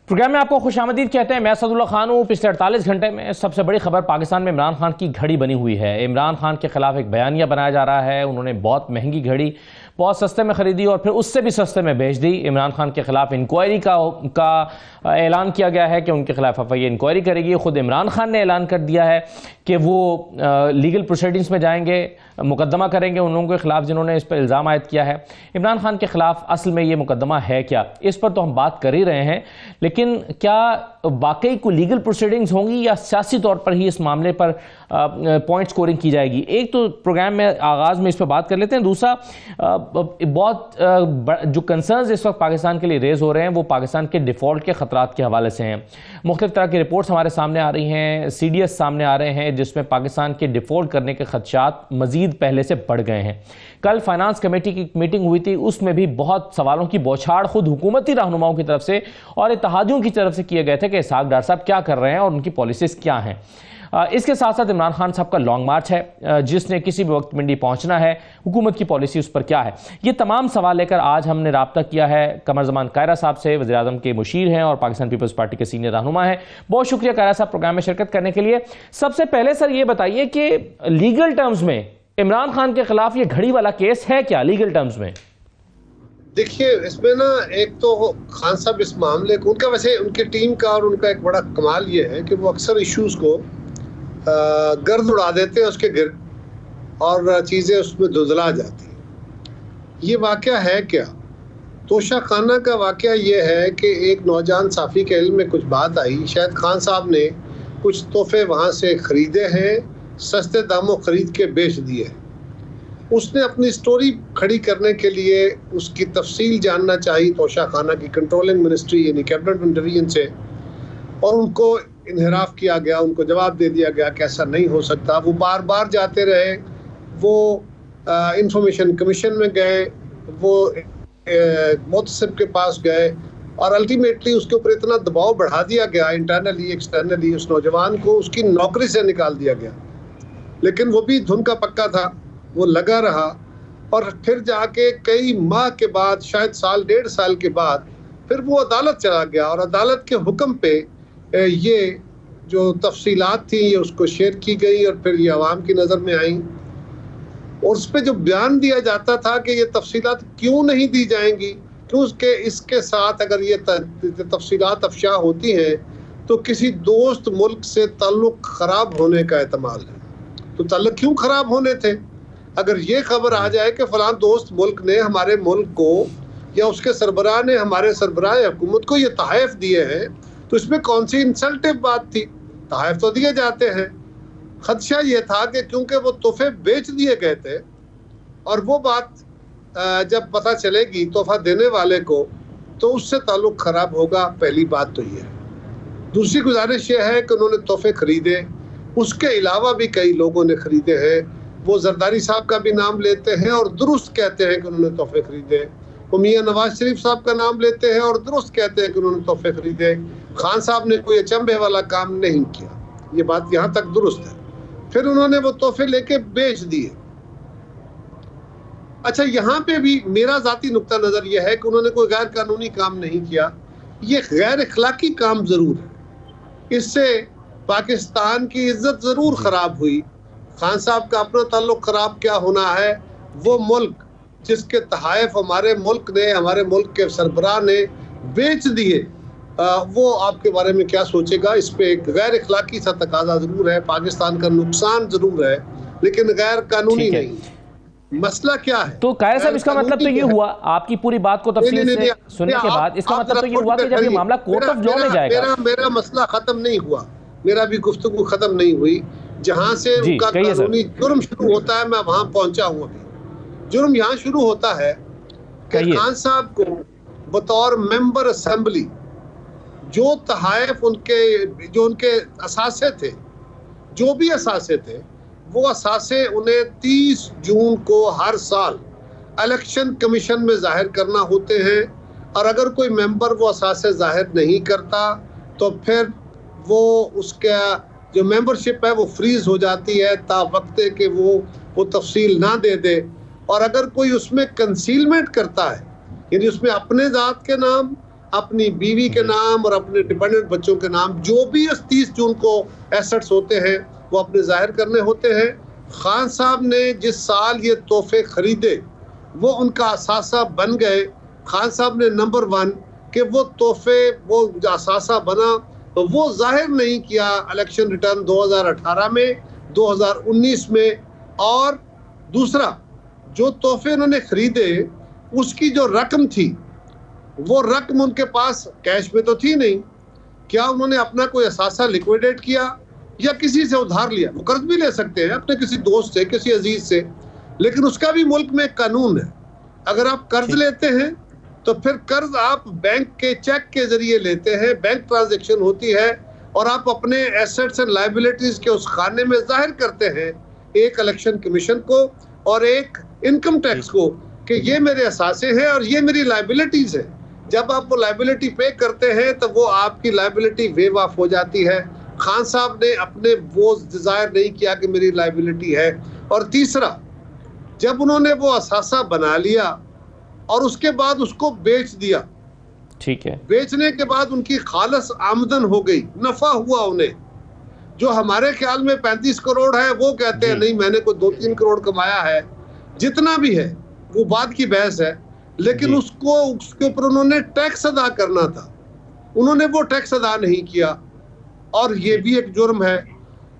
Programme में आपको खुशामदीद कहते हैं। मैं सदुल्ला खान हूँ। पिछले 48 घंटे में सबसे बड़ी खबर पाकिस्तान में इमरान खान की घड़ी बनी हुई है। इमरान खान के खिलाफ एक बयानिया बनाया जा रहा है। उन्होंने बहुत महंगी घड़ी बहुत सस्ते में खरीदी और फिर उससे भी सस्ते में बेच दी। इमरान खान के खिलाफ इंक्वायरी का ऐलान किया गया है कि उनके खिलाफ FIA इंक्वायरी करेगी। खुद इमरान खान ने ऐलान कर दिया है कि वो लीगल प्रोसीडिंग्स में जाएंगे, मुकदमा करेंगे उन लोगों के खिलाफ जिन्होंने इस पर इल्ज़ाम आयद किया है। इमरान खान के खिलाफ असल में ये मुकदमा है क्या, इस पर तो हम बात कर ही रहे हैं, लेकिन क्या वाकई को लीगल प्रोसीडिंग्स होंगी या सियासी तौर पर ही इस मामले पर पॉइंट स्कोरिंग की जाएगी? एक तो प्रोग्राम में आगाज़ में इस पर बात कर लेते हैं। दूसरा, बहुत जो कंसर्न्स इस वक्त पाकिस्तान के लिए रेज हो रहे हैं वो पाकिस्तान के डिफ़ॉल्ट के ख़तरात के हवाले से हैं। मुख्तलिफ तरह की रिपोर्ट्स हमारे सामने आ रही हैं, CDS सामने आ रहे हैं, जिसमें पाकिस्तान के डिफ़ॉल्ट करने के खदशात मज़ीद पहले से बढ़ गए हैं। कल फाइनेंस कमेटी की मीटिंग हुई थी, उसमें भी बहुत सवालों की बौछार खुद हुकूमती रहनुमाओं की तरफ से और इत्तेहादियों की तरफ से किए गए थे कि इसहाक डार साहब क्या कर रहे हैं और उनकी पॉलिसीज़ क्या हैं। इसके साथ साथ इमरान खान साहब का लॉन्ग मार्च है, जिसने किसी भी वक्त मंडी पहुंचना है, हुकूमत की पॉलिसी उस पर क्या है। ये तमाम सवाल लेकर आज हमने राब्ता किया है कमर जमान कायरा साहब से। वज़ीर आज़म के मुशीर हैं और पाकिस्तान पीपल्स पार्टी के सीनियर रहनुमा हैं। बहुत शुक्रिया कायरा साहब प्रोग्राम में शिरकत करने के लिए। सबसे पहले सर ये बताइए कि लीगल टर्म्स में इमरान खान के खिलाफ ये घड़ी वाला केस है क्या लीगल टर्म्स में? देखिए, इसमें ना एक तो खान साहब इस मामले को, उनका वैसे उनकी टीम का और उनका एक बड़ा कमाल ये है कि वो अक्सर इश्यूज को गर्द उड़ा देते हैं उसके गिर्द और चीज़ें उसमें धुंधला जाती हैं। ये वाक़या है क्या? तोशा खाना का वाक़या ये है कि एक नौजवान साफ़ी के इल्म में कुछ बात आई, शायद खान साहब ने कुछ तोहफे वहाँ से ख़रीदे हैं, सस्ते दामों ख़रीद के बेच दिए हैं। उसने अपनी स्टोरी खड़ी करने के लिए उसकी तफसील जानना चाहिए तोशा खाना की कंट्रोलिंग मिनिस्ट्री यानी कैबिनेट इंटेलिजेंस से, और उनको इन्हिराफ किया गया, उनको जवाब दे दिया गया कि ऐसा नहीं हो सकता। वो बार बार जाते रहे, वो इंफॉर्मेशन कमीशन में गए, वो मुतसिब के पास गए और अल्टीमेटली उसके ऊपर इतना दबाव बढ़ा दिया गया इंटरनली एक्सटर्नली, उस नौजवान को उसकी नौकरी से निकाल दिया गया। लेकिन वो भी धुन का पक्का था, वो लगा रहा और फिर जाके कई माह के बाद, शायद साल डेढ़ साल के बाद, फिर वो अदालत चला गया और अदालत के हुक्म पे ये जो तफसीलात थी ये उसको शेयर की गई और फिर ये आवाम की नज़र में आई। और उस पर जो बयान दिया जाता था कि ये तफसीलात क्यों नहीं दी जाएंगी, क्यों इसके साथ अगर ये तफसीलात अफशा होती हैं तो किसी दोस्त मुल्क से ताल्लुक़ ख़राब होने का एहतमाल है। तो ताल्लुक़ क्यों ख़राब होने थे? अगर ये खबर आ जाए कि फ़लाँ दोस्त मुल्क ने हमारे मुल्क को या उसके सरबराह ने हमारे सरबराह हुकूमत को ये तहफ़ दिए हैं, तो इसमें कौन सी इंसल्टिव बात थी? तहफ़ तो दिए जाते हैं। खदशा ये था कि क्योंकि वो तोहफे बेच दिए गए थे और वो बात जब पता चलेगी तोहफा देने वाले को तो उससे ताल्लुक़ ख़राब होगा। पहली बात तो ये है। दूसरी गुजारिश ये है कि उन्होंने तोहफे ख़रीदे, उसके अलावा भी कई लोगों ने ख़रीदे हैं। वो जरदारी साहब का भी नाम लेते हैं और दुरुस्त कहते हैं कि उन्होंने तोहफे ख़रीदे। वो मियाँ नवाज शरीफ साहब का नाम लेते हैं और दुरुस्त कहते हैं कि उन्होंने तोहफे ख़रीदे। खान साहब ने कोई अचंभे वाला काम नहीं किया, ये बात यहाँ तक दुरुस्त है। फिर उन्होंने वो तोहफे लेके बेच दिए। अच्छा, यहाँ पे भी मेरा ज़ाती नुक्ता नज़र यह है कि उन्होंने कोई गैर कानूनी काम नहीं किया, ये गैर अखलाकी काम ज़रूर है। इससे पाकिस्तान की इज्जत ज़रूर ख़राब हुई। खान साहब का अपना ताल्लुक़ ख़राब क्या होना है, वो मुल्क जिसके तहफ़ हमारे मुल्क ने, हमारे मुल्क के सरबराह ने बेच दिए, वो आपके बारे में क्या सोचेगा? इस पे एक गैर इखलाकी सा तकाजा ज़रूर है, पाकिस्तान का नुकसान ज़रूर है, लेकिन गैर कानूनी नहीं। मसला क्या है? तो कायर साहब, इसका मतलब तो ये हुआ, आपकी पूरी बात को तफसील से सुनने के बाद इसका मतलब तो ये हुआ कि जब ये मामला कोर्ट ऑफ लॉ में जाएगा। मेरा मसला ख़त्म नहीं हुआ, मेरा भी गुफ्तगू ख़त्म नहीं हुई। जहाँ से उनका कानूनी जुर्म शुरू होता है मैं वहाँ पहुँचा हूँ। अभी जुर्म यहाँ शुरू होता है कि खान साहब को बतौर मेंबर असेंबली जो तहफ़ उनके असासे थे, जो भी असासे थे, वो असासे उन्हें 30 जून को हर साल इलेक्शन कमीशन में जाहिर करना होते हैं। और अगर कोई मेंबर वो असासे जाहिर नहीं करता तो फिर वो उसका जो मेंबरशिप है वो फ्रीज हो जाती है ता वक्त कि वो तफसील ना दे दे। और अगर कोई उसमें कंसीलमेंट करता है, यानी उसमें अपने ज़ात के नाम, अपनी बीवी के नाम और अपने डिपेंडेंट बच्चों के नाम जो भी 30 जून को एसेट्स होते हैं वो अपने जाहिर करने होते हैं। खान साहब ने जिस साल ये तोहफे खरीदे वो उनका असासा बन गए। खान साहब ने नंबर 1 कि वो तोहफे वो असासा बना तो वो जाहिर नहीं किया इलेक्शन रिटर्न 2018 में, 2019 में। और दूसरा, जो तोहफे उन्होंने खरीदे उसकी जो रकम थी वो रकम उनके पास कैश में तो थी नहीं। क्या उन्होंने अपना कोई असासा लिक्विडेट किया या किसी से उधार लिया? वो कर्ज भी ले सकते हैं अपने किसी दोस्त से, किसी अजीज से, लेकिन उसका भी मुल्क में कानून है। अगर आप कर्ज लेते हैं तो फिर कर्ज आप बैंक के चेक के जरिए लेते हैं, बैंक ट्रांजैक्शन होती है और आप अपने एसेट्स एंड लायबिलिटीज के उस खाने में जाहिर करते हैं एक इलेक्शन कमीशन को और एक इनकम टैक्स को कि ये मेरे असासे हैं और ये मेरी लायबिलिटीज है। जब आप वो लायबिलिटी पे करते हैं तो वो आपकी लायबिलिटी वेव ऑफ हो जाती है। खान साहब ने अपने वो डिजायर नहीं किया कि मेरी लायबिलिटी है। और तीसरा, जब उन्होंने वो असासा बना लिया और उसके बाद उसको बेच दिया, ठीक है, बेचने के बाद उनकी खालस आमदन हो गई, नफा हुआ उन्हें। जो हमारे ख्याल में 35 करोड़ है वो कहते हैं नहीं मैंने कोई 2-3 करोड़ कमाया है। जितना भी है वो बात की बहस है, लेकिन उसके ऊपर उन्होंने टैक्स अदा करना था, उन्होंने वो टैक्स अदा नहीं किया और ये भी एक जुर्म है।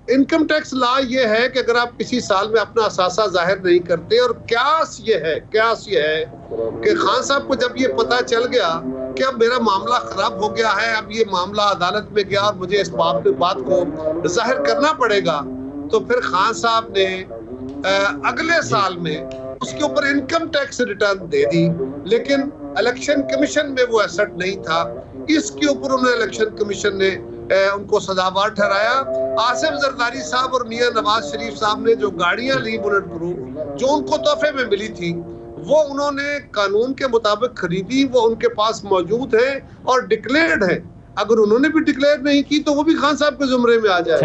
इनकम टैक्स लॉ ये है कि अगर आप किसी साल में अपना असासा जाहिर नहीं करते, और क्यास ये है कि खान साहब को जब ये पता चल गया कि अब मेरा मामला खराब हो गया है, अब ये मामला अदालत में गया और मुझे इस बात को जाहिर करना पड़ेगा, तो फिर खान साहब ने अगले साल में उसके ऊपर इनकम टैक्स रिटर्न दे दी, लेकिन इलेक्शन कमीशन में वो एसेट नहीं था। इसके ऊपर उन्होंने इलेक्शन कमीशन ने उनको सजावार ठहराया। आसिफ जरदारी साहब और मियां नवाज शरीफ साहब ने जो गाड़ियां ली बुलेट प्रूफ जो उनको तोहफे में मिली थी वो उन्होंने कानून के मुताबिक खरीदी, वो उनके पास मौजूद है और डिक्लेयर्ड है। अगर उन्होंने भी डिक्लेयर नहीं की तो वो भी खान साहब के जुमरे में आ जाए,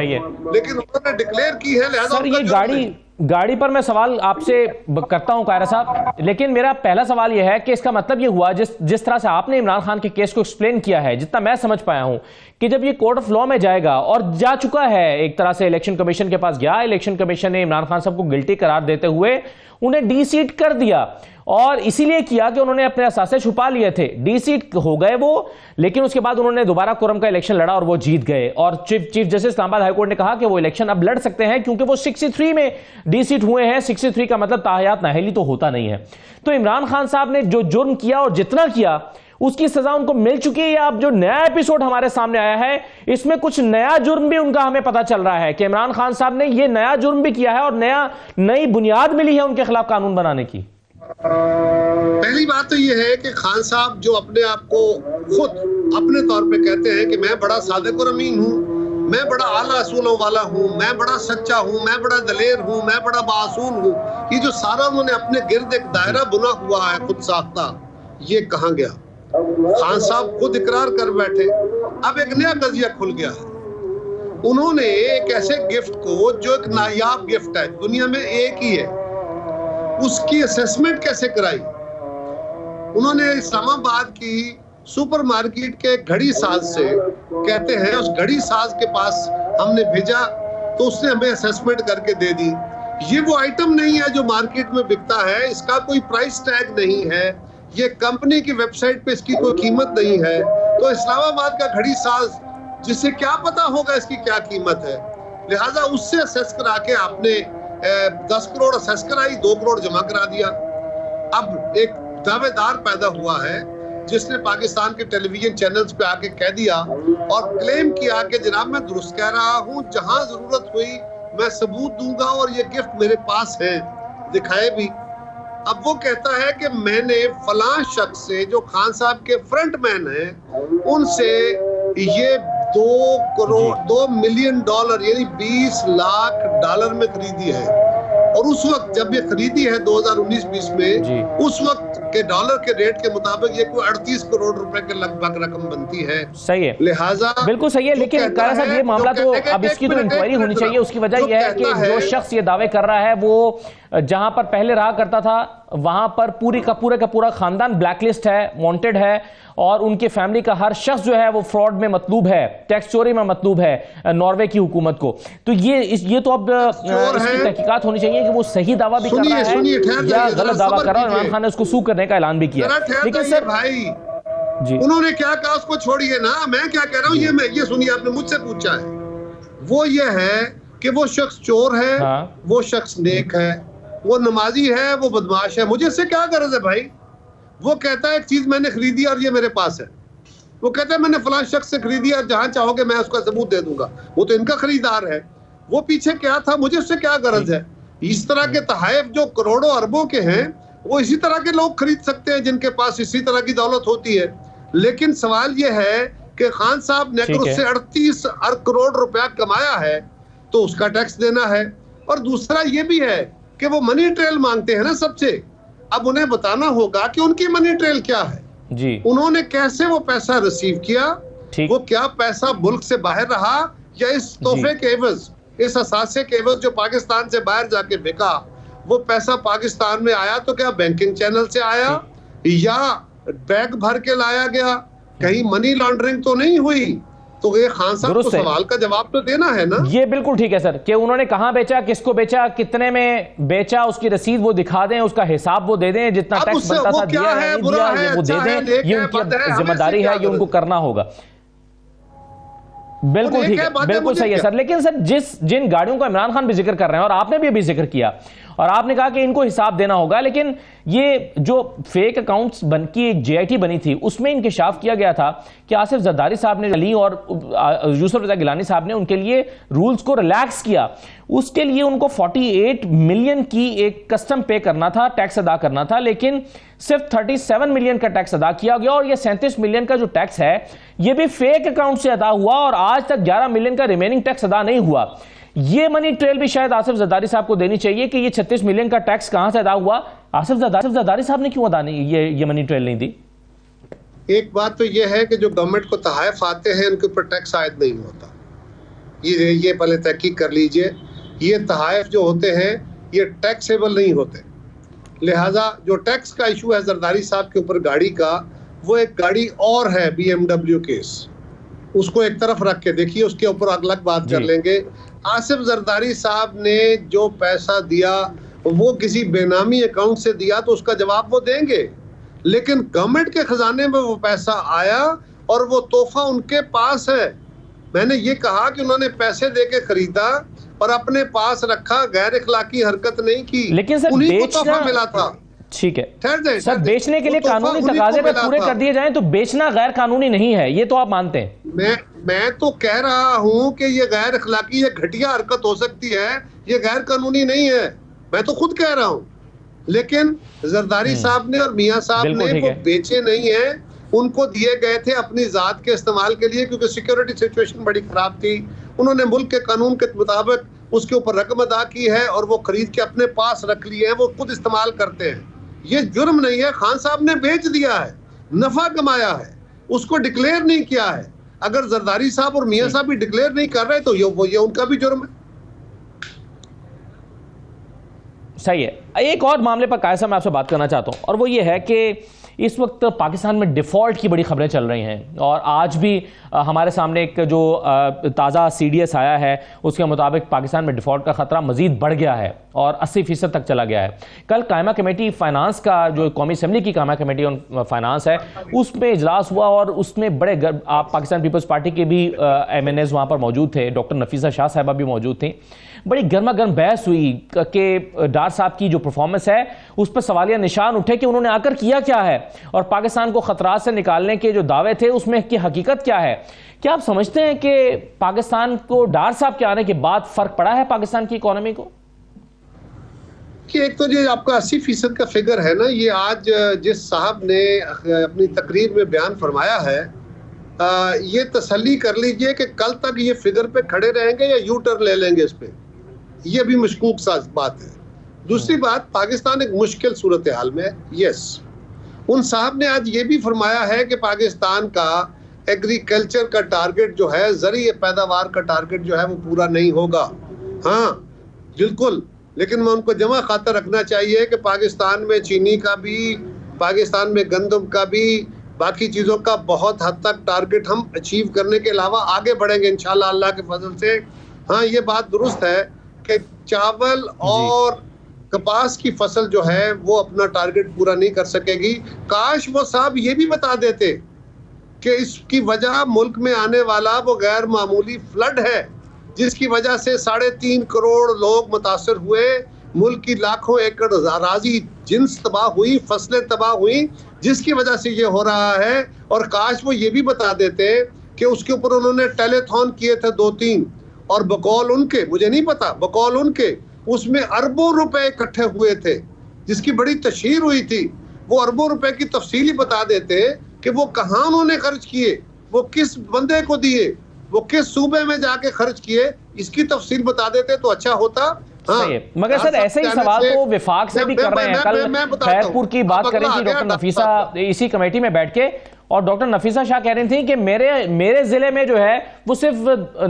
लेकिन उन्होंने डिक्लेयर की है। लिहाजा सर ये गाड़ी पर मैं सवाल आपसे करता हूं कायरा साहब, लेकिन मेरा पहला सवाल यह है कि इसका मतलब ये हुआ जिस तरह से आपने इमरान खान के केस को एक्सप्लेन किया है, जितना मैं समझ पाया हूं कि जब ये कोर्ट ऑफ लॉ में जाएगा और जा चुका है, एक तरह से इलेक्शन कमीशन के पास गया, इलेक्शन कमीशन ने इमरान खान साहब को गिल्टी करार देते हुए उन्हें डी सीट कर दिया और इसीलिए किया कि उन्होंने अपने असासे छुपा लिए थे। डी सीट हो गए वो, लेकिन उसके बाद उन्होंने दोबारा कोरम का इलेक्शन लड़ा और वो जीत गए और चीफ जस्टिस इस्लामाबाद हाईकोर्ट ने कहा कि वो इलेक्शन अब लड़ सकते हैं क्योंकि वो 63 में डी सीट हुए हैं। 63 का मतलब ताहयात नाअहली तो होता नहीं है। तो इमरान खान साहब ने जो जुर्म किया और जितना किया उसकी सजा उनको मिल चुकी है, या अब जो नया एपिसोड हमारे सामने आया है इसमें कुछ नया जुर्म भी उनका हमें पता चल रहा है कि इमरान खान साहब ने ये नया जुर्म भी किया है और नई बुनियाद मिली है उनके खिलाफ कानून बनाने की। पहली बात तो ये है कि खान साहब जो अपने आप को खुद अपने तौर पे कहते हैं कि मैं बड़ा सादिक और अमीन हूँ, मैं बड़ा आला असूलों वाला हूँ, मैं बड़ा सच्चा हूँ, मैं बड़ा दलेर हूँ, मैं बड़ा बासूल हूँ, ये जो सारा उन्होंने अपने गिर्द एक दायरा बुना हुआ है खुद साख्ता, ये कहाँ गया? खान साहब खुद इकरार कर बैठे। अब एक नया कजिया खुल गया है। उन्होंने एक ऐसे गिफ्ट को जो एक नायाब गिफ्ट है, दुनिया में एक ही है, उसकी असेसमेंट कैसे कराई? उन्होंने इस्लामाबाद की सुपरमार्केट के घड़ी साज से, कहते हैं उस घड़ी साज के पास हमने भेजा तो उसने हमें असेसमेंट करके दे दी। ये वो आइटम नहीं है जो मार्केट में बिकता है, इसका कोई प्राइस टैग नहीं है, ये कंपनी की वेबसाइट पे इसकी कोई कीमत नहीं है। तो इस्लामाबाद का घड़ी साज जिसे क्या पता होगा इसकी क्या कीमत है, लिहाजा उससे असेस करा के आपने 10 करोड़ असेस कराई, 2 करोड़ जमा करा दिया। अब एक दावेदार पैदा हुआ है जिसने पाकिस्तान के टेलीविजन चैनल्स पे आके कह दिया और क्लेम किया कि जनाब मैं दुरुस्त कह रहा हूं, जहां जरूरत हुई मैं सबूत दूंगा और ये गिफ्ट मेरे पास है, दिखाए भी। अब वो कहता है कि मैंने फलां शख्स से जो खान साहब के फ्रंट मैन हैं उनसे ये $2 मिलियन यानी $20 लाख में खरीदी है। और उस वक्त जब ये खरीदी है 2019-20 में, उस वक्त के डॉलर के रेट के मुताबिक ये कोई 38 करोड़ रुपए के लगभग रकम बनती है। सही है, लिहाजा बिल्कुल सही है। लेकिन कारा साहब ये मामला तो अब इसकी तो इंक्वायरी होनी चाहिए। उसकी वजह यह है कि जो शख्स ये दावे कर रहा है वो जहां पर पहले रहा करता था वहां पर पूरी का पूरा खानदान ब्लैकलिस्ट है, वांटेड है, और उनके फैमिली का हर शख्स जो है वो फ्रॉड में मतलूब है, टैक्स चोरी में मतलूब है नॉर्वे की हुकूमत को। तो ये तो अब इसकी तहकीकात होनी चाहिए कि वो सही दावा भी कर रहा है या गलत दावा कर रहा है। इमरान खान ने उसको सू करने का ऐलान भी किया। लेकिन सर भाई जी, उन्होंने क्या कहा उसको छोड़िए ना, मैं क्या कह रहा हूँ ये सुनिए, आपने मुझसे पूछा है, वो ये है कि वो शख्स चोर है, हाँ। वो शख्स नेक है, वो नमाजी है, वो बदमाश है, मुझे इससे क्या गरज है भाई। वो कहता है एक चीज मैंने खरीदी और ये मेरे पास है, वो कहता है मैंने फलां शख्स से खरीदी और जहां चाहोगे मैं उसका सबूत दे दूंगा, वो तो इनका खरीदार है, वो पीछे क्या था, मुझे उससे क्या गरज है। इस तरह के तहाइफ जो करोड़ों अरबों के हैं वो इसी तरह के लोग खरीद सकते हैं जिनके पास इसी तरह की दौलत होती है। लेकिन सवाल यह है कि खान साहब ने अगर उससे 38 करोड़ रुपया कमाया है तो उसका टैक्स देना है। और दूसरा ये भी है कि वो मनी ट्रेल मांगते हैं ना सबसे, अब उन्हें बताना होगा कि उनकी मनी ट्रेल क्या है जी, उन्होंने कैसे वो पैसा रिसीव किया, वो क्या पैसा मुल्क से बाहर रहा या इस तोहफे के एवज, इस असासे के एवज जो पाकिस्तान से बाहर जाके बिका, वो पैसा पाकिस्तान में आया तो क्या बैंकिंग चैनल से आया या बैग भर के लाया गया, कहीं मनी लॉन्ड्रिंग तो नहीं हुई। तो ये खान साहब को सवाल का जवाब तो देना है ना। ये बिल्कुल ठीक है सर कि उन्होंने कहां बेचा, किसको बेचा, कितने में बेचा, उसकी रसीद वो दिखा दें, उसका हिसाब वो दे दें, जितना टैक्स बनता था दिया है नहीं दिया ये वो दे दें, ये उनकी जिम्मेदारी है, ये उनको करना होगा। बिल्कुल ठीक है, बिल्कुल सही है सर। लेकिन सर जिन गाड़ियों का इमरान खान भी जिक्र कर रहे हैं और आपने भी अभी जिक्र किया और आपने कहा कि इनको हिसाब देना होगा, लेकिन ये जो फेक अकाउंट्स बन की एक JIT बनी थी उसमें इंकशाफ किया गया था कि आसिफ जरदारी साहब ने अली और यूसुफ रजा गिलानी साहब ने उनके लिए रूल्स को रिलैक्स किया। उसके लिए उनको 48 मिलियन की एक कस्टम पे करना था, टैक्स अदा करना था, लेकिन सिर्फ 37 मिलियन का टैक्स अदा किया गया और यह 37 मिलियन का जो टैक्स है यह भी फेक अकाउंट से अदा हुआ और आज तक 11 मिलियन का रिमेनिंग टैक्स अदा नहीं हुआ। ये मनी ट्रेल भी शायद आसिफ जरदारी साहब को देनी चाहिए कि ये 36 मिलियन का टैक्स कहां से अदा हुआ, आसिफ जरदारी साहब ने क्यों अदा नहीं ये मनी ट्रेल नहीं दी। एक बात तो ये है कि जो गवर्नमेंट को तहाइफ आते हैं उनके ऊपर टैक्स आयद नहीं होता, ये पहले तहकीक कर लीजिए। ये तहाइफ जो होते हैं ये टैक्सेबल नहीं होते, लिहाजा जो टैक्स का इशू है जरदारी साहब के ऊपर गाड़ी का, वो एक गाड़ी और है BMW केस, उसको एक तरफ रख के देखिए, उसके ऊपर अलग बात कर लेंगे। आसिफ जरदारी साहब ने जो पैसा दिया वो किसी बेनामी अकाउंट से दिया तो उसका जवाब वो देंगे, लेकिन गवर्नमेंट के खजाने में वो पैसा आया और वो तोहफा उनके पास है। मैंने ये कहा कि उन्होंने पैसे देके खरीदा और अपने पास रखा, गैर इखलाकी हरकत नहीं की, लेकिन सर उन्हीं को तोहफा मिला था। ठीक है सर, बेचने के लिए कानूनी तकाजे अगर पूरे कर दिए जाएं तो बेचना गैर कानूनी नहीं है, ये तो आप मानते हैं। मैं तो कह रहा हूं कि ये गैर इखलाकी, ये घटिया हरकत हो सकती है, ये गैर कानूनी नहीं है, मैं तो खुद कह रहा हूं। लेकिन जरदारी साहब ने और मियां साहब ने वो बेचे नहीं है, उनको दिए गए थे अपनी जात के इस्तेमाल के लिए, क्योंकि सिक्योरिटी सिचुएशन बड़ी खराब थी। उन्होंने मुल्क के कानून के मुताबिक उसके ऊपर रकम अदा की है और वो खरीद के अपने पास रख लिए हैं, वो खुद इस्तेमाल करते हैं। ये जुर्म नहीं है, खान साहब ने बेच दिया है, नफा कमाया है, उसको डिक्लेयर नहीं किया है। अगर जरदारी साहब और मियां साहब भी डिक्लेयर नहीं कर रहे तो ये उनका भी जुर्म है। सही है। एक और मामले पर कायसा मैं आपसे बात करना चाहता हूं और वो ये है कि इस वक्त पाकिस्तान में डिफ़ॉल्ट की बड़ी खबरें चल रही हैं और आज भी हमारे सामने एक जो ताज़ा CDS आया है उसके मुताबिक पाकिस्तान में डिफ़ॉल्ट का ख़तरा मज़ीद बढ़ गया है और 80% तक चला गया है। कल कायमा कमेटी फाइनेंस का जो कौमी असम्बली की कायमा कमेटी ऑन फाइनेंस है उसमें इजलास हुआ और उसमें बड़े आप पाकिस्तान पीपल्स पार्टी के भी MNAs वहाँ पर मौजूद थे, डॉक्टर नफीसा शाह साहिबा भी मौजूद थी। बड़ी गर्मा गर्म बहस हुई कि डार साहब की जो परफॉर्मेंस है उस पर सवालिया निशान उठे कि उन्होंने आकर किया क्या है और पाकिस्तान को खतरात से निकालने के जो दावे थे उसमें की हकीकत क्या है। क्या आप समझते हैं कि पाकिस्तान को डार साहब के आने के बाद फर्क पड़ा है पाकिस्तान की इकोनॉमी को? कि एक तो ये आपका 80% का फिगर है ना, ये आज जिस साहब ने अपनी तकरीर में बयान फरमाया है, ये तसल्ली कर लीजिए कि कल तक ये फिगर पे खड़े रहेंगे या यू टर्न ले लेंगे इस पे, ये भी मशकूक सा बात है। दूसरी बात, पाकिस्तान एक मुश्किल सूरत हाल में है। यस, उन साहब ने आज ये भी फरमाया है कि पाकिस्तान का एग्रीकल्चर का टारगेट जो है, ज़रिए पैदावार का टारगेट जो है वो पूरा नहीं होगा। हाँ बिल्कुल, लेकिन मैं उनको जमा खातर रखना चाहिए कि पाकिस्तान में चीनी का भी, पाकिस्तान में गंदम का भी, बाकी चीज़ों का बहुत हद तक टारगेट हम अचीव करने के अलावा आगे बढ़ेंगे इंशाल्लाह अल्लाह के फजल से। हाँ, ये बात दुरुस्त है कि चावल और कपास की फसल जो है वो अपना टारगेट पूरा नहीं कर सकेगी। काश वो साहब ये भी बता देते कि इसकी वजह मुल्क में आने वाला वो गैर मामूली फ्लड है जिसकी वजह से 3.5 करोड़ लोग मुतासर हुए, मुल्क की लाखों एकड़ अराजी जिन्स तबाह हुई, फसलें तबाह हुई, जिसकी वजह से ये हो रहा है। और काश वो ये भी बता देते कि उसके ऊपर उन्होंने टेलीथॉन किए थे 2-3, और बकौल उनके, मुझे नहीं पता, बकौल उनके उसमें अरबों रुपए इकट्ठे हुए थे जिसकी बड़ी तशहीर हुई थी। वो अरबों रुपए की तफसील ही बता देते कि वो कहाँ उन्होंने खर्च किए, वो किस बंदे को दिए, वो किस सूबे में जाके खर्च किए, इसकी तफसील बता देते तो अच्छा होता। हाँ, मगर सर ऐसे ही सवाल तो विफाक से भी कर रहे हैं। कल खैरपुर की बात करें थी डॉक्टर नफीसा इसी कमेटी में बैठ के, और डॉक्टर नफीसा शाह कह रही थी कि मेरे जिले में जो है वो सिर्फ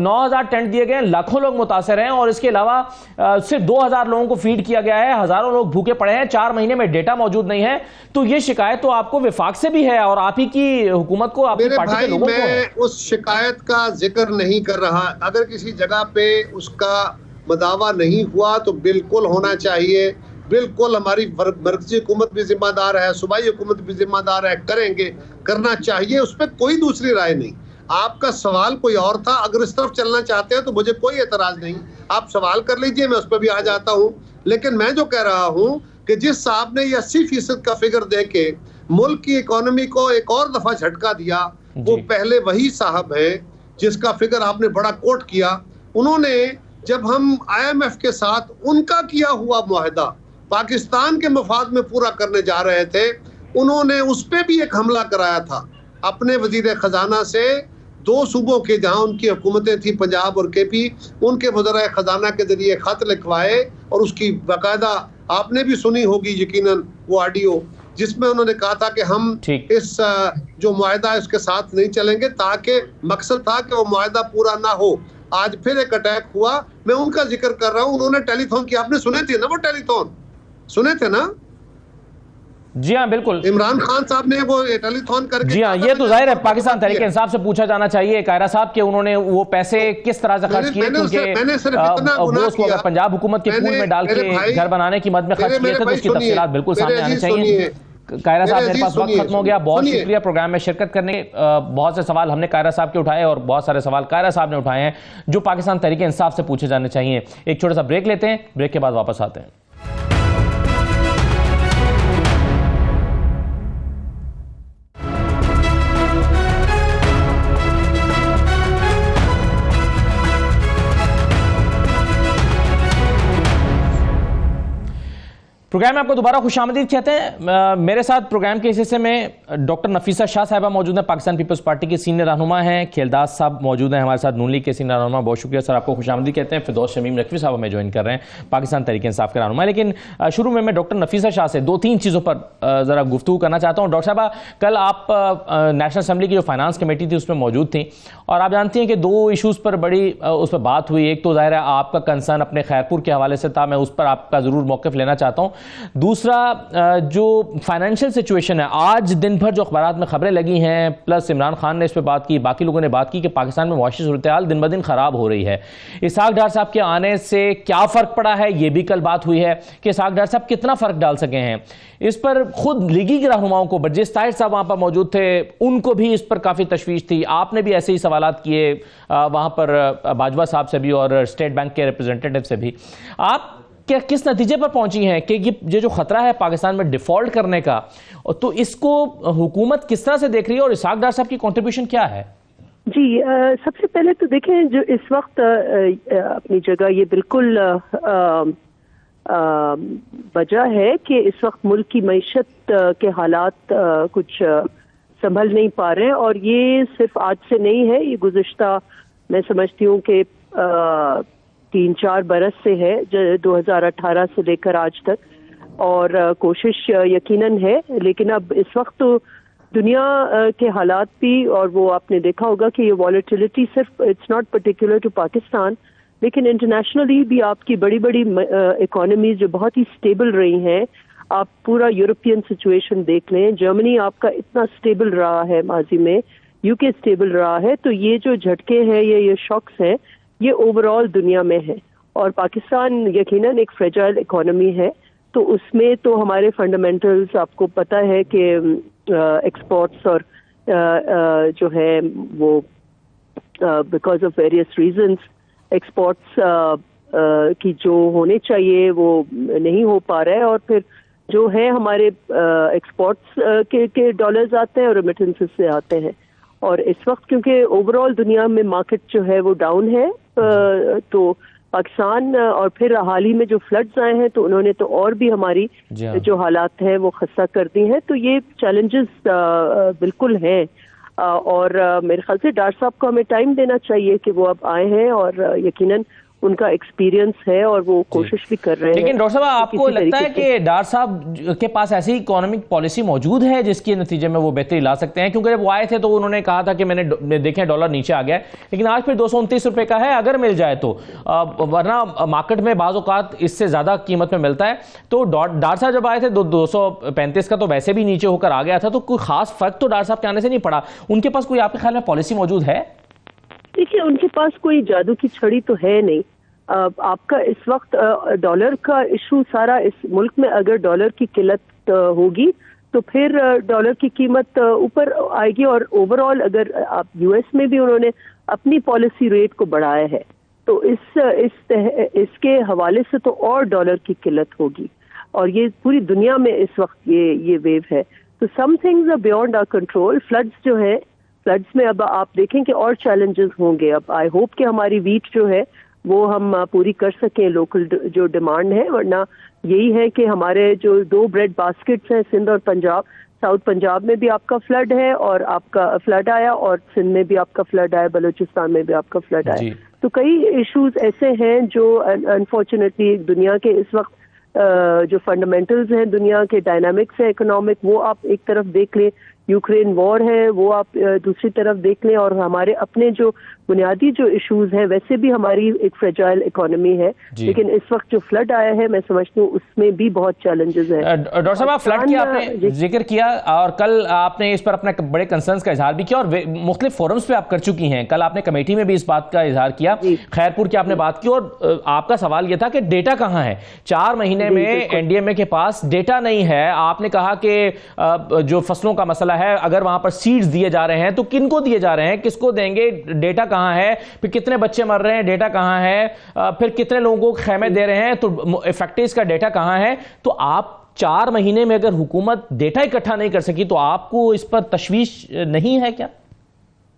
9,000 टेंट दिए गए हैं, लाखों लोग मुतासर हैं, और इसके अलावा सिर्फ 2,000 लोगों को फीड किया गया है, हजारों लोग भूखे पड़े हैं, 4 महीने में डेटा मौजूद नहीं है। तो ये शिकायत तो आपको विफाक से भी है और आप ही की हुकूमत को, आपकी पार्टी के लोगों को है। मैं उस शिकायत का जिक्र नहीं कर रहा। अगर किसी जगह पे उसका मदावा नहीं हुआ तो बिल्कुल होना चाहिए, बिल्कुल हमारी मरकजी हुकूमत भी जिम्मेदार है, सूबाई हुकूमत भी जिम्मेदार है, करेंगे, करना चाहिए, उस पर कोई दूसरी राय नहीं। आपका सवाल कोई और था, अगर इस तरफ चलना चाहते हैं तो मुझे कोई एतराज नहीं, आप सवाल कर लीजिए, मैं उस पर भी आ जाता हूँ। लेकिन मैं जो कह रहा हूँ कि जिस साहब ने ये 80% का फिगर दे के मुल्क की इकोनॉमी को एक और दफा झटका दिया, वो पहले वही साहब है जिसका फिगर आपने बड़ा कोट किया। उन्होंने जब हम IMF के साथ उनका किया हुआ मुआहदा पाकिस्तान के मफाद में पूरा करने जा रहे थे, उन्होंने उस पर भी एक हमला कराया था अपने वजीर खजाना से। 2 सूबों के जहां उनकी हुकूमतें थी, पंजाब और KP, उनके वज़ीर खजाना के जरिए खत लिखवाए, और उसकी बाकायदा आपने भी सुनी होगी यकीनन वो ऑडियो, जिसमें उन्होंने कहा था कि हम इस जो मुआहदा है उसके साथ नहीं चलेंगे, ताकि मकसद था कि वो मुआहदा पूरा ना हो। आज फिर एक अटैक हुआ, मैं उनका जिक्र कर रहा हूँ। उन्होंने टेलीथॉन किया, आपने सुने थे ना वो टेलीथॉन, सुने थे ना? जी हाँ, बिल्कुल, इमरान खान साहब ने वो टेलीथॉन करके। जी हाँ, ये तो जाहिर है पाकिस्तान तहरीक इंसाफ से पूछा जाना चाहिए कायरा साहब के उन्होंने वो पैसे किस तरह से खर्च किए, क्योंकि वो उसको अगर पंजाब हुकूमत के पूल में डाल के घर बनाने की मद में खर्च किए थे तो उसकी तफसीलात बिल्कुल सामने आनी चाहिए। कायरा साहब, मेरे पास वक्त खत्म हो गया, बहुत शुक्रिया प्रोग्राम में शिरकत करने। बहुत से सवाल हमने कायरा साहब के उठाए और बहुत सारे सवाल कायरा साहब ने उठाए हैं जो पाकिस्तान तहरीक इंसाफ से पूछे जाने चाहिए। एक छोटा सा ब्रेक लेते हैं, ब्रेक के बाद वापस आते हैं। प्रोग्राम में आपको दोबारा खुशामदीद कहते हैं। मेरे साथ प्रोग्राम के इस हिस्से में डॉक्टर नफीसा शाह साहिबा मौजूद हैं, पाकिस्तान पीपल्स पार्टी के सीनियर रहनुमा हैं। खेलदास साहब मौजूद हैं हमारे साथ, नून लीग के सीनियर रहनुमा। बहुत शुक्रिया सर, आपको खुशामदीद कहते हैं। फिरदौस शमीम नकवी साहब हमें ज्वाइन कर रहे हैं, पाकिस्तान तहरीक इंसाफ के रहनुमा। लेकिन शुरू में मैं डॉक्टर नफीसा शाह से 2-3 चीज़ों पर ज़रा गुफ्तगू करना चाहता हूँ। डॉक्टर साहबा, कल आप नेशनल असम्बली की जो फाइनेंस कमेटी थी उसमें मौजूद थी, और आप जानती हैं कि 2 इशूज़ पर बड़ी उस पर बात हुई। एक तो ज़ाहिर है आपका कंसर्न अपने खैरपुर के हवाले से था, मैं उस पर आपका ज़रूर मौक़िफ़ लेना चाहता हूँ। दूसरा, जो फाइनेंशियल सिचुएशन है, आज दिन भर जो अखबारात में खबरें लगी हैं, प्लस इमरान खान ने इस पर बात की, बाकी लोगों ने बात की कि पाकिस्तान में मुआशी सूरत-ए-हाल दिन ब दिन खराब हो रही है। इसहाक डार साहब के आने से क्या फ़र्क पड़ा है, ये भी कल बात हुई है कि इसहाक डार साहब कितना फ़र्क डाल सके हैं। इस पर खुद लीगी के रहनुमाओं को, बर्जिस ताहिर साहब वहाँ पर मौजूद थे, उनको भी इस पर काफ़ी तशवीश थी। आपने भी ऐसे ही सवालात किए वहाँ पर बाजवा साहब से भी और स्टेट बैंक के रिप्रेजेंटेटिव से भी। आप क्या किस नतीजे पर पहुंची हैं कि ये जो खतरा है पाकिस्तान में डिफॉल्ट करने का, तो इसको हुकूमत किस तरह से देख रही है और इसहाक डार साहब की कंट्रीब्यूशन क्या है? जी, सबसे पहले तो देखें, जो इस वक्त अपनी जगह ये बिल्कुल वजह है कि इस वक्त मुल्क की मईशत के हालात कुछ संभल नहीं पा रहे हैं, और ये सिर्फ आज से नहीं है, ये गुज़िश्ता मैं समझती हूँ कि 3-4 बरस से है, 2018 से लेकर आज तक, और कोशिश यकीनन है। लेकिन अब इस वक्त तो दुनिया के हालात भी, और वो आपने देखा होगा कि ये वॉलेटिलिटी सिर्फ it's not particular to Pakistan, लेकिन इंटरनेशनली भी आपकी बड़ी बड़ी इकोनॉमीज जो बहुत ही स्टेबल रही हैं, आप पूरा यूरोपियन सिचुएशन देख लें, जर्मनी आपका इतना स्टेबल रहा है माजी में, यूके स्टेबल रहा है, तो ये जो झटके हैं, ये शॉक्स हैं, ये ओवरऑल दुनिया में है। और पाकिस्तान यकीनन एक फ्रेजाइल इकोनॉमी है, तो उसमें तो हमारे फंडामेंटल्स आपको पता है कि एक्सपोर्ट्स और जो है वो because of various reasons exports की जो होने चाहिए वो नहीं हो पा रहा है, और फिर जो है हमारे एक्सपोर्ट्स के डॉलर्स आते हैं और रेमिटेंसेस से आते हैं। और इस वक्त क्योंकि ओवरऑल दुनिया में मार्केट जो है वो डाउन है, तो पाकिस्तान और फिर हाल ही में जो फ्लड्स आए हैं तो उन्होंने तो और भी हमारी जो हालात हैं वो खस्ता कर दी हैं। तो ये चैलेंजेस बिल्कुल हैं, और मेरे ख्याल से डॉक्टर साहब को हमें टाइम देना चाहिए कि वो अब आए हैं और यकीनन उनका एक्सपीरियंस है और वो कोशिश भी कर रहे हैं। लेकिन डॉक्टर साहब, आपको लगता है कि डॉक्टर साहब के पास ऐसी इकोनॉमिक पॉलिसी मौजूद है जिसके नतीजे में वो बेहतरी ला सकते हैं? क्योंकि जब वो आए थे तो उन्होंने कहा था कि मैंने देखें डॉलर नीचे आ गया है, लेकिन आज फिर 229 रुपए का है अगर मिल जाए तो, वरना मार्केट में बाज़ औक़ात इससे ज्यादा कीमत में मिलता है। तो डॉक्टर साहब जब आए थे 235 का तो वैसे भी नीचे होकर आ गया था, तो कोई खास फर्क तो डॉक्टर साहब के आने से नहीं पड़ा। उनके पास कोई आपके ख्याल में पॉलिसी मौजूद है? देखिए, उनके पास कोई जादू की छड़ी तो है नहीं। आपका इस वक्त डॉलर का इशू सारा इस मुल्क में, अगर डॉलर की किल्लत होगी तो फिर डॉलर की कीमत ऊपर आएगी, और ओवरऑल अगर आप यूएस में भी उन्होंने अपनी पॉलिसी रेट को बढ़ाया है तो इसके हवाले से तो और डॉलर की किल्लत होगी, और ये पूरी दुनिया में इस वक्त ये वेव है। तो some things are beyond our control. Floods जो है, फ्लड्स में अब आप देखें कि और चैलेंजेस होंगे। अब आई होप कि हमारी वीट जो है वो हम पूरी कर सकें, लोकल जो डिमांड है, वरना यही है कि हमारे जो 2 ब्रेड बास्केट्स हैं, सिंध और पंजाब, साउथ पंजाब में भी आपका फ्लड है और आपका फ्लड आया, और सिंध में भी आपका फ्लड आया, बलूचिस्तान में भी आपका फ्लड आया। तो कई इश्यूज ऐसे हैं जो अनफॉर्चुनेटली दुनिया के इस वक्त जो फंडामेंटल्स हैं, दुनिया के डायनामिक्स हैं इकोनॉमिक, वो आप एक तरफ देख लें, यूक्रेन वॉर है वो आप दूसरी तरफ देख लें, और हमारे अपने जो बुनियादी जो इश्यूज हैं, वैसे भी हमारी एक फ्रेजाइल इकोनॉमी है, लेकिन इस वक्त जो फ्लड आया है मैं समझती हूँ उसमें भी बहुत चैलेंजेस हैं। डॉक्टर साहब, फ्लड की आपने जिक्र किया और कल आपने इस पर अपने बड़े कंसर्न्स का इजहार भी किया और मुख्तलिफ फोरम्स पे आप कर चुकी हैं। कल आपने कमेटी में भी इस बात का इजहार किया, खैरपुर की आपने बात की, और आपका सवाल यह था कि डेटा कहाँ है। 4 महीने में एनडीएमए के पास डेटा नहीं है। आपने कहा कि जो फसलों का मसला है, अगर वहां पर सीड्स दिए जा रहे हैं तो किनको दिए जा रहे हैं, किसको देंगे, डेटा कहां है, फिर कितने बच्चे मर रहे हैं, डेटा कहां है, फिर कितने लोगों को खेमे दे रहे हैं, तो इफेक्टिव्स का डेटा कहां है। तो आप 4 महीने में अगर हुकूमत डेटा इकट्ठा नहीं कर सकी तो आपको इस पर तशवीश नहीं है क्या?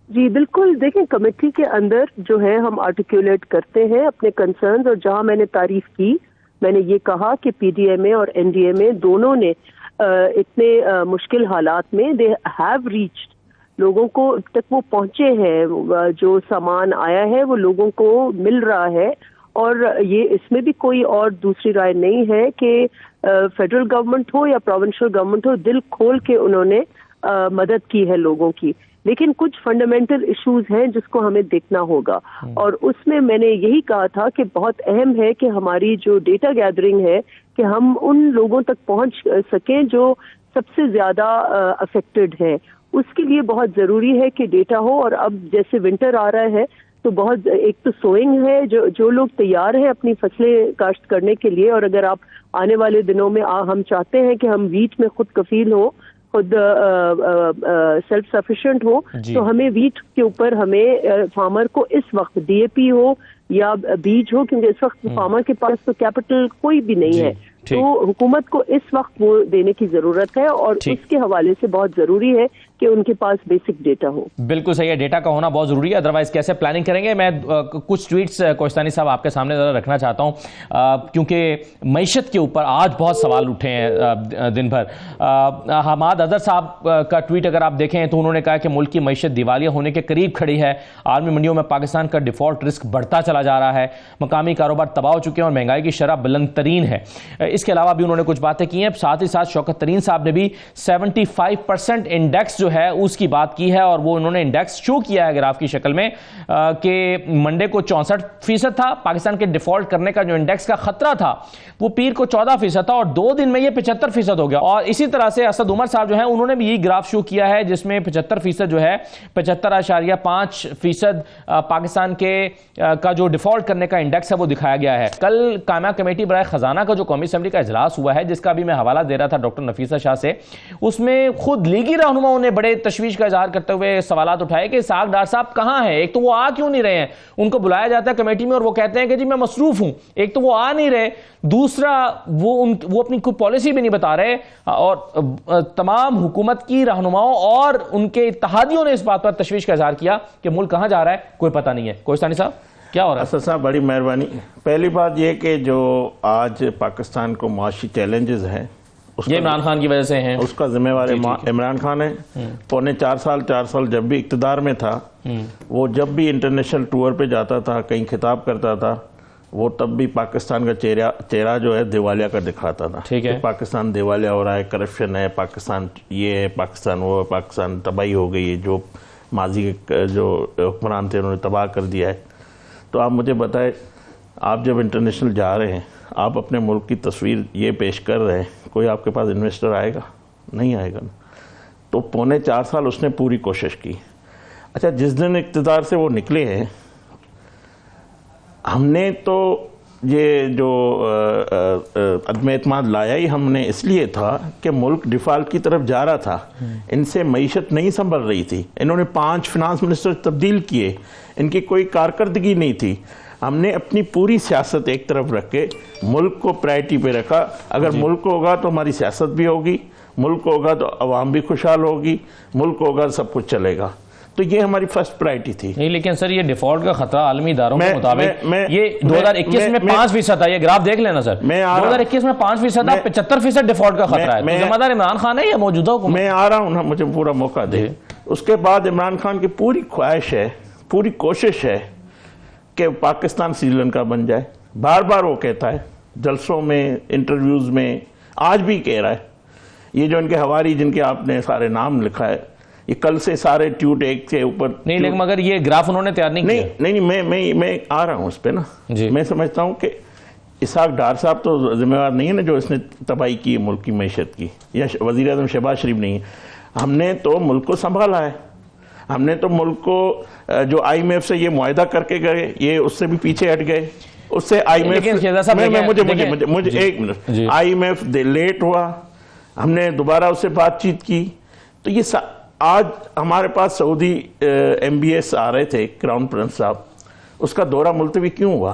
जी बिल्कुल। देखें, कमेटी के अंदर जो है हम आर्टिकुलेट करते हैं अपने कंसर्न्स, और जहां मैंने तारीफ की, मैंने ये कहा कि पीडीएमए और एनडीएमए दोनों ने इतने मुश्किल हालात में दे हैव रीच्ड, लोगों को तक वो पहुंचे हैं, जो सामान आया है वो लोगों को मिल रहा है, और ये इसमें भी कोई और दूसरी राय नहीं है कि फेडरल गवर्नमेंट हो या प्रोविंशियल गवर्नमेंट हो, दिल खोल के उन्होंने मदद की है लोगों की। लेकिन कुछ फंडामेंटल इश्यूज हैं जिसको हमें देखना होगा, और उसमें मैंने यही कहा था कि बहुत अहम है कि हमारी जो डेटा गैदरिंग है कि हम उन लोगों तक पहुंच सकें जो सबसे ज्यादा अफेक्टेड हैं। उसके लिए बहुत जरूरी है कि डेटा हो, और अब जैसे विंटर आ रहा है तो बहुत, एक तो सोइंग है, जो लोग तैयार हैं अपनी फसलें काश्त करने के लिए, और अगर आप आने वाले दिनों में हम चाहते हैं कि हम वीट में खुद कफील हो, खुद सेल्फ सफिशिएंट हो, तो हमें वीट के ऊपर हमें फार्मर को इस वक्त डीएपी हो या बीज हो, क्योंकि इस वक्त फार्मर के पास तो कैपिटल कोई भी नहीं है, तो हुकूमत को इस वक्त वो देने की जरूरत है, और उसके हवाले से बहुत जरूरी है कि उनके पास बेसिक डेटा हो। बिल्कुल सही है, डेटा का होना बहुत जरूरी है, अदरवाइज कैसे प्लानिंग करेंगे। मैं कुछ ट्वीट्स कोहिस्तानी साहब आपके सामने जरा रखना चाहता हूं, क्योंकि मईशत के ऊपर आज बहुत सवाल उठे हैं दिन भर। हमाद अजहर साहब का ट्वीट अगर आप देखें तो उन्होंने कहा कि मुल्क की मईशत दिवालिया होने के करीब खड़ी है, आलमी मंडियों में पाकिस्तान का डिफॉल्ट रिस्क बढ़ता चला जा रहा है, मकामी कारोबार तबाह हो चुके हैं और महंगाई की शरह बुलंद तरीन है। इसके अलावा भी उन्होंने कुछ बातें की हैं। साथ ही साथ शौकत तरीन साहब ने भी 75% इंडेक्स जो है उसकी बात की है, और वो उन्होंने इंडेक्स शो किया है ग्राफ की शक्ल में कि मंडे को 64% था पाकिस्तान के डिफॉल्ट करने का जो इंडेक्स का खतरा था, वो पीर को 14% था, और 2 दिन में ये 75% हो गया। और इसी तरह से असद उमर साहब जो है उन्होंने भी यही ग्राफ शो किया है जिसमें 75% जो है 75.5% पाकिस्तान के का जो डिफॉल्ट करने का इंडेक्स है वो दिखाया गया है। कल कायमा कमेटी बराए खजाना का जो कौमी असेंबली का इजलास हुआ है, जिसका भी मैं हवाला दे रहा था डॉक्टर नफीसा शाह से, उसमें खुद लीगी रहनुमाओं ने बड़े तशवीश का इजहार करते हुए सवाल उठाए कि साग डार साहब कहां हैं, एक तो वो आ क्यों नहीं रहे हैं, उनको बुलाया जाता है कमेटी में और वो कहते हैं कि जी मैं मसरूफ हूं, एक तो वो आ नहीं रहे, दूसरा वो अपनी कोई पॉलिसी भी नहीं बता रहे, और तमाम हुकूमत की रहनुमाओं और उनके इत्तेहादियों ने इस बात पर तशवीश का इजहार किया कि मुल्क कहां जा रहा है कोई पता नहीं है। कोहिस्तानी साहब क्या हो रहा है? असद साहब बड़ी मेहरबानी। पहली बात यह कि जो आज पाकिस्तान को माशी चैलेंजेस हैं ये इमरान खान की वजह से हैं, उसका जिम्मेवार इमरान खान है। पौने 4 साल जब भी इक़्तिदार में था, वो जब भी इंटरनेशनल टूर पे जाता था, कहीं खिताब करता था, वो तब भी पाकिस्तान का चेहरा जो है दिवालिया का दिखाता था। ठीक है, पाकिस्तान दिवालिया हो रहा है, करप्शन है, पाकिस्तान ये है, पाकिस्तान वो है, पाकिस्तान तबाही हो गई है, जो माजी के जो हुक्मरान थे उन्होंने तबाह कर दिया है। तो आप मुझे बताएं, आप जब इंटरनेशनल जा रहे हैं, आप अपने मुल्क की तस्वीर ये पेश कर रहे हैं, कोई आपके पास इन्वेस्टर आएगा? नहीं आएगा ना। तो पौने 4 साल उसने पूरी कोशिश की। अच्छा, जिस दिन इक़्तिदार से वो निकले हैं, हमने तो ये जो अदम एतमाद लाया ही हमने इसलिए था कि मुल्क डिफ़ाल्ट की तरफ जा रहा था, इनसे मईशत नहीं संभल रही थी, इन्होंने 5 फिनांस मिनिस्टर तब्दील किए, इनकी कोई कारकर्दगी नहीं थी। हमने अपनी पूरी सियासत एक तरफ रख के मुल्क को प्रायोरिटी पे रखा। अगर मुल्क होगा तो हमारी सियासत भी होगी, मुल्क होगा तो अवाम भी खुशहाल होगी, मुल्क होगा सब कुछ चलेगा। तो ये हमारी फर्स्ट प्रायोरिटी थी। नहीं, लेकिन सर ये डिफॉल्ट का खतरा आलमी इदारों के मुताबिक ये 2021 में 5% था, ये ग्राफ देख लेना सर, 2021 में 5% था, 75% डिफॉल्ट का खतरा है। तो जिम्मेदार इमरान खान है या मौजूदा हुकूमत? मैं आ रहा हूँ ना, मुझे पूरा मौका दे। उसके बाद इमरान खान की पूरी ख्वाहिश है, पूरी कोशिश है कि पाकिस्तान श्रीलंका बन जाए। बार बार वो कहता है जलसों में, इंटरव्यूज़ में, आज भी कह रहा है। ये जो इनके हवारी जिनके आपने सारे नाम लिखा है, ये कल से सारे ट्यूट एक के ऊपर नहीं, लेकिन मगर ये ग्राफ उन्होंने तैयार नहीं किया। नहीं, मैं आ रहा हूँ उस पर ना। मैं समझता हूँ कि इसहाक डार साहब तो जिम्मेवार नहीं है ना जो इसने तबाही की है मुल्क की मैशत की, या वज़ीर आज़म शहबाज शरीफ नहीं है। हमने तो मुल्क को संभाला है, हमने तो मुल्क को जो IMF से ये मुआहदा करके गए, ये उससे भी पीछे हट गए। उससे IMF मुझे एक मिनट, IMF लेट हुआ, हमने दोबारा उससे बातचीत की। तो ये आज हमारे पास सऊदी MBS आ रहे थे, क्राउन प्रिंस साहब, उसका दौरा मुलतवी क्यों हुआ?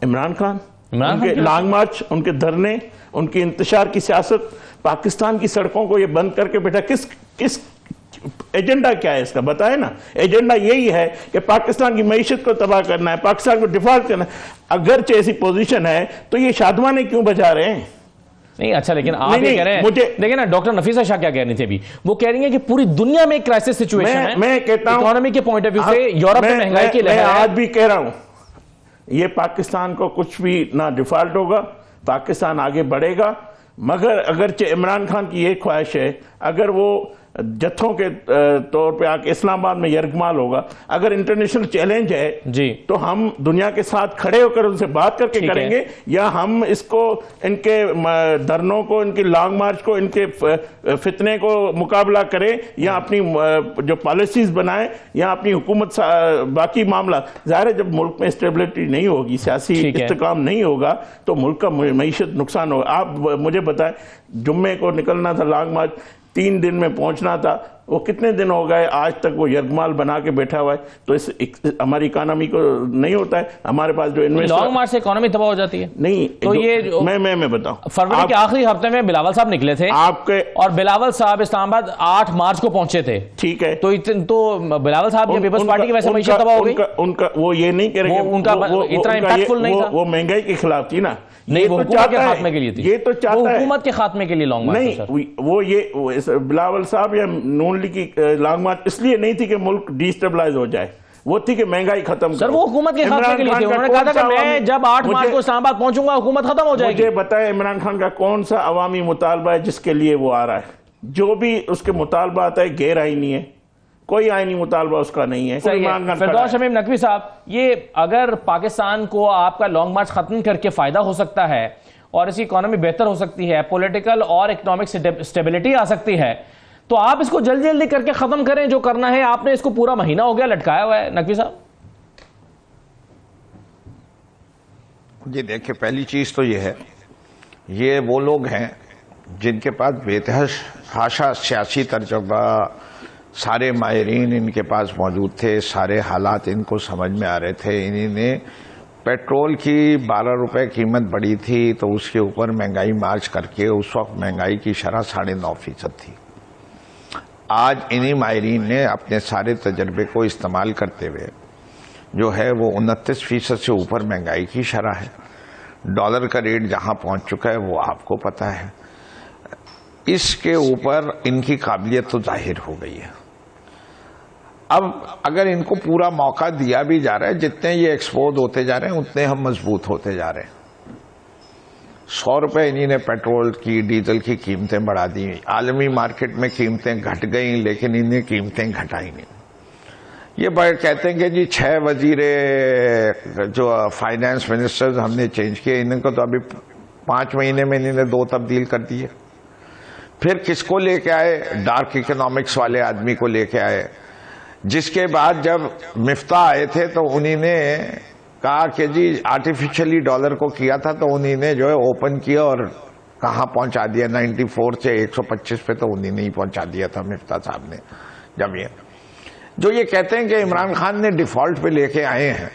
इमरान खान उनके लॉन्ग मार्च, उनके धरने, उनकी इंतशार की सियासत, पाकिस्तान की सड़कों को ये बंद करके बैठा। किस एजेंडा क्या है इसका, बताए ना। एजेंडा यही है कि पाकिस्तान की मईशत को तबाह करना है, पाकिस्तान को डिफॉल्ट करना है। अगरचे ऐसी पोजीशन है तो ये शादमाने क्यों बजा रहे हैं? नहीं, अच्छा, लेकिन आप ये कह रहे हैं, मुझे देखिए ना, डॉक्टर नफीसा शाह क्या कह रही थी अभी, वो कह रही है कि पूरी दुनिया में एक क्राइसिस सिचुएशन है। मैं कहता हूं इकोनॉमी के पॉइंट ऑफ व्यू से यूरोप में महंगाई की लहर है। आज भी कह रहा हूं, ये पाकिस्तान को कुछ भी ना डिफॉल्ट होगा, पाकिस्तान आगे बढ़ेगा। मगर अगर इमरान खान की ये ख्वाहिश है, अगर वो जत्थों के तौर पे आके इस्लामाबाद में यरगमाल होगा, अगर इंटरनेशनल चैलेंज है जी, तो हम दुनिया के साथ खड़े होकर उनसे बात करके करेंगे, या हम इसको, इनके धरनों को, इनकी लॉन्ग मार्च को, इनके फितने को मुकाबला करें, या अपनी जो पॉलिसीज बनाएं, या अपनी हुकूमत बाकी मामला। ज़ाहिर है जब मुल्क में स्टेबिलिटी नहीं होगी, सियासी इस्तेकाम नहीं होगा, तो मुल्क का मईशत नुकसान होगा। आप मुझे बताएं, जुम्मे को निकलना था लॉन्ग मार्च, 3 दिन में पहुंचना था, वो कितने दिन हो गए आज तक वो यरगमाल बना के बैठा हुआ है। तो इस हमारी इकोनॉमी को नहीं होता है, हमारे पास जो इन्वेस्टर, लॉन्ग मार्च से इकोनॉमी तबाह हो जाती है। नहीं तो ये मैं बताऊं, फरवरी के आखिरी हफ्ते में बिलावल साहब निकले थे आपके, और बिलावल साहब इस्लामाबाद 8 मार्च को पहुंचे थे। ठीक है, तो बिलावल साहब की पीपल्स पार्टी की वैसे मईशत तबाह हो गई। उनका वो ये नहीं कह रहे, उनका इतना इंपैक्टफुल नहीं था, वो महंगाई के खिलाफ थी ना। नहीं, वो हुकूमत के खात्मे के लिए थी। ये तो चाहता है हुकूमत के खात्मे के लिए लॉन्ग मार्च नहीं, वो ये बिलावल साहब या नून लीग की लॉन्ग मार्च इसलिए नहीं थी कि मुल्क डिस्टेबलाइज हो जाए, वो थी कि महंगाई खत्म। सर वो हुकूमत के खात्मे के लिए थी। उन्होंने कहा था कि मैं जब 8 मार्च को इस्लामाबाद पहुंचूंगा हुकूमत खत्म हो जाएगी। मुझे बताएं इमरान खान का कौन सा अवामी मुतालबा है जिसके लिए वो आ रहा है? जो भी उसके मुतालबात है गैर आईनी है, कोई आईनी मुतालबा उसका नहीं है। फिरदौस शमीम नकवी साहब, ये अगर पाकिस्तान को आपका लॉन्ग मार्च खत्म करके फायदा हो सकता है और इसकी इकोनॉमी बेहतर हो सकती है, पॉलिटिकल और इकोनॉमिक स्टेबिलिटी आ सकती है, तो आप इसको जल्दी जल्दी करके खत्म करें जो करना है। आपने इसको पूरा महीना हो गया लटकाया हुआ है नकवी साहब। जी देखिए, पहली चीज तो ये है, ये वो लोग हैं जिनके पास बेतहाशा सियासी तर्जुबा, सारे माहिरीन इनके पास मौजूद थे, सारे हालात इनको समझ में आ रहे थे। इन्होंने पेट्रोल की 12 रुपए कीमत बढ़ी थी तो उसके ऊपर महंगाई मार्च करके, उस वक्त महंगाई की शरह 9.5% थी। आज इन्हीं माहिरीन ने अपने सारे तजर्बे को इस्तेमाल करते हुए जो है वो 29% से ऊपर महंगाई की शरह है। डॉलर का रेट जहां पहुंच चुका है वो आपको पता है। इसके ऊपर इनकी काबिलियत तो जाहिर हो गई है। अब अगर इनको पूरा मौका दिया भी जा रहा है, जितने ये एक्सपोज होते जा रहे हैं उतने हम मजबूत होते जा रहे हैं। 100 रुपए इन्हीं ने पेट्रोल की, डीजल की कीमतें बढ़ा दी। आलमी मार्केट में कीमतें घट गई लेकिन इन्हें कीमतें घटाई नहीं। ये कहते हैं कि जी 6 वजीरे जो फाइनेंस मिनिस्टर्स हमने चेंज किए, इनको तो अभी 5 महीने में इन्होंने 2 तब्दील कर दिए। फिर किसको लेके आए? डार्क इकोनॉमिक्स वाले आदमी को लेके आए, जिसके बाद जब मिफ्ता आए थे तो उन्हीं ने कहा कि जी आर्टिफिशियली डॉलर को किया था, तो उन्हीं ने जो है ओपन किया और कहाँ पहुंचा दिया, 94 से 125 पे तो उन्हीं ने ही पहुंचा दिया था मिफ्ता साहब ने। जब ये कहते हैं कि इमरान खान ने डिफॉल्ट पे लेके आए हैं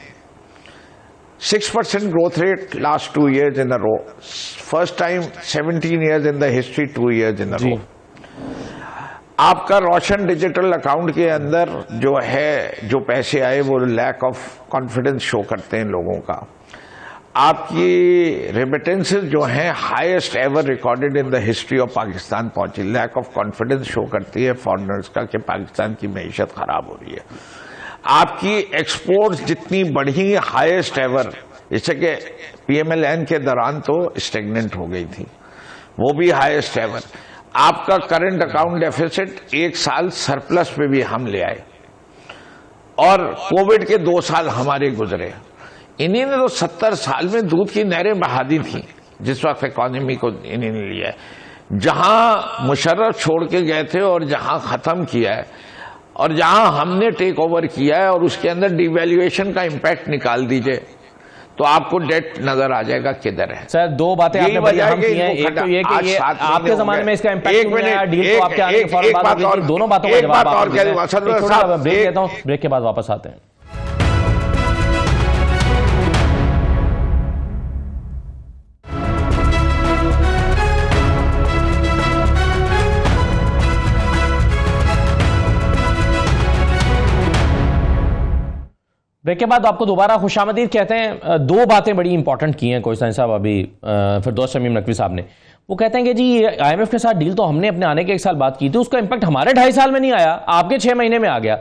6% growth rate last 2 years in a row, first time 17 years in the history 2 years in a row। आपका रोशन डिजिटल अकाउंट के अंदर जो है जो पैसे आए वो लैक ऑफ कॉन्फिडेंस शो करते हैं लोगों का। आपकी रेमिटेंसेस जो हैं highest ever recorded in the history of Pakistan पहुंची। लैक ऑफ कॉन्फिडेंस शो करती है फॉरेनर्स का कि पाकिस्तान की मईशत खराब हो रही है। आपकी एक्सपोर्ट्स जितनी बढ़ी हाईएस्ट एवर, जैसे कि PMLN के दौरान तो स्टेगनेंट हो गई थी, वो भी हाईएस्ट एवर। आपका करंट अकाउंट डेफिसिट 1 साल सरप्लस पे भी हम ले आए और कोविड के 2 साल हमारे गुजरे। इन्हीं ने तो 70 साल में दूध की नहरें बहा दी थी जिस वक्त इकोनॉमी को इन्हीं ने लिया है। जहां मुशर्रफ छोड़ के गए थे और जहां खत्म किया है और जहां हमने टेक ओवर किया है और उसके अंदर डिवैल्यूएशन का इंपैक्ट निकाल दीजिए तो आपको डेट नजर आ जाएगा किधर है। सर 2 बातें आपने बड़ी अहम की हैं। एक तो ये कि ये आपके जमाने में इसका इंपैक्ट नहीं आया, डील को आपके आने के फौरन बाद होगी। दोनों बातों का जवाब आप ब्रेक लेता हूं, ब्रेक के बाद वापस आते हैं। ब्रेक के बाद आपको दोबारा खुशामदीद कहते हैं। 2 बातें बड़ी इंपॉर्टेंट की हैं कोहिस्तानी साहब अभी फिरदौस शमीम नकवी साहब ने। वो कहते हैं कि जी IMF के साथ डील तो हमने अपने आने के 1 साल बाद की थी, उसका इंपैक्ट हमारे 2.5 साल में नहीं आया, आपके 6 महीने में आ गया।